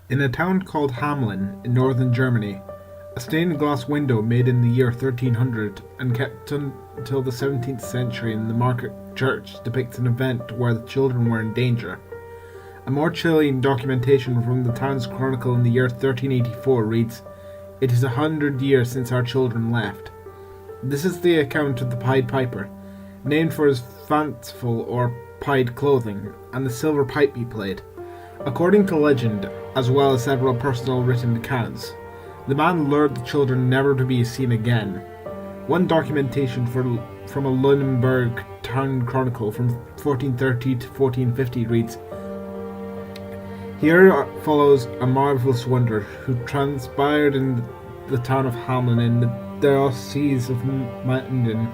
In a town called Hamelin in northern Germany, a stained glass window made in the year 1300 and kept until the 17th century in the market church depicts an event where the children were in danger. A more chilling documentation from the town's chronicle in the year 1384 reads, "It is 100 years since our children left." This is the account of the Pied Piper, named for his fanciful or pied clothing and the silver pipe he played. According to legend, as well as several personal written accounts, the man lured the children never to be seen again. One documentation from a Lunenburg town chronicle from 1430 to 1450 reads, "Here follows a marvellous wonder who transpired in the town of Hamelin in the diocese of Minden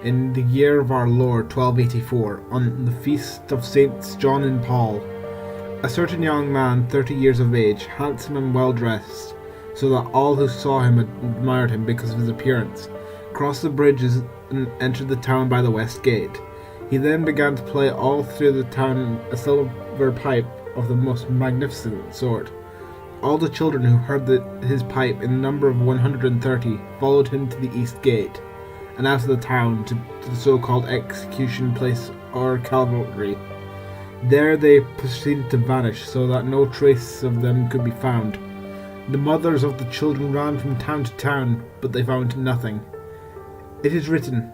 in the year of our Lord 1284, on the feast of Saints John and Paul. A certain young man, 30 years of age, handsome and well dressed, so that all who saw him admired him because of his appearance, crossed the bridges and entered the town by the west gate. He then began to play all through the town a silver pipe of the most magnificent sort. All the children who heard his pipe, in the number of 130, followed him to the east gate, and out of the town to the so-called execution place or Calvary. There they proceeded to vanish, so that no trace of them could be found. The mothers of the children ran from town to town, but they found nothing. It is written,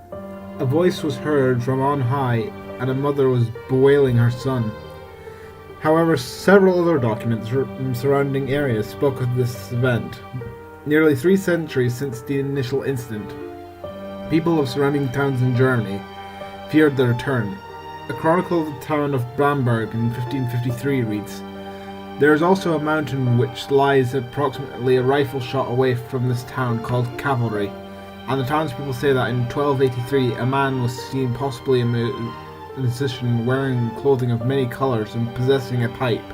a voice was heard from on high, and a mother was bewailing her son." However, several other documents from surrounding areas spoke of this event. Nearly 3 centuries since the initial incident, people of surrounding towns in Germany feared the return. A chronicle of the town of Bamberg in 1553 reads, "There is also a mountain which lies approximately a rifle shot away from this town called Cavalry, and the townspeople say that in 1283 a man was seen, possibly a musician, wearing clothing of many colours and possessing a pipe,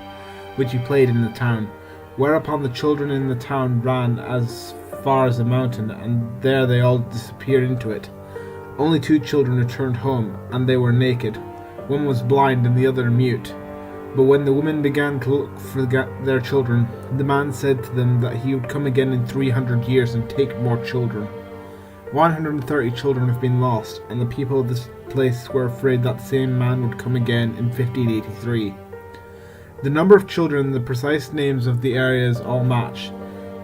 which he played in the town, whereupon the children in the town ran as far as the mountain, and there they all disappeared into it. Only 2 children returned home, and they were naked. One was blind and the other mute. But when the women began to look for their children, the man said to them that he would come again in 300 years and take more children. 130 children have been lost, and the people of this place were afraid that the same man would come again in 1583. The number of children and the precise names of the areas all match,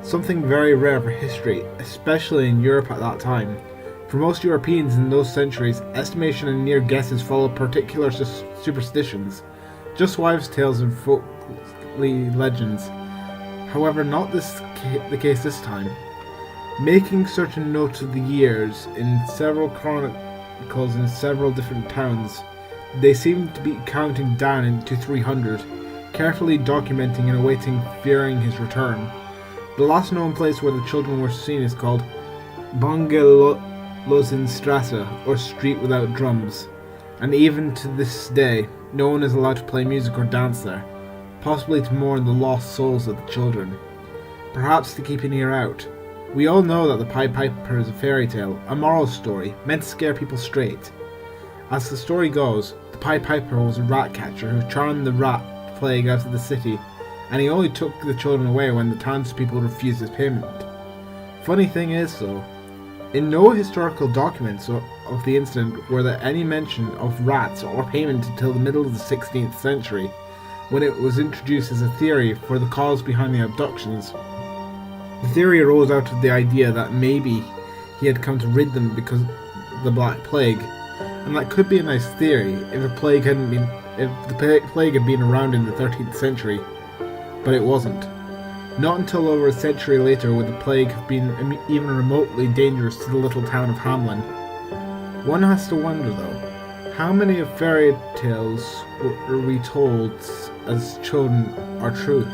something very rare for history, especially in Europe at that time. For most Europeans in those centuries, estimation and near guesses followed particular superstitions, just wives' tales and folkly legends. However, not the case this time. Making certain notes of the years in several chronicles in several different towns, they seem to be counting down into 300, carefully documenting and awaiting, fearing his return. The last known place where the children were seen is called Bangelosenstrasse, or Street Without Drums, and even to this day, no one is allowed to play music or dance there, possibly to mourn the lost souls of the children. Perhaps to keep an ear out. We all know that the Pied Piper is a fairy tale, a moral story, meant to scare people straight. As the story goes, the Pied Piper was a rat catcher who charmed the rat plague out of the city, and he only took the children away when the townspeople refused his payment. Funny thing is though, in no historical documents of the incident were there any mention of rats or payment until the middle of the 16th century, when it was introduced as a theory for the cause behind the abductions. The theory arose out of the idea that maybe he had come to rid them because of the Black Plague, and that could be a nice theory if the plague had been around in the 13th century, but it wasn't. Not until over a century later would the plague have been even remotely dangerous to the little town of Hamelin. One has to wonder though, how many of fairy tales were we told as children are truth?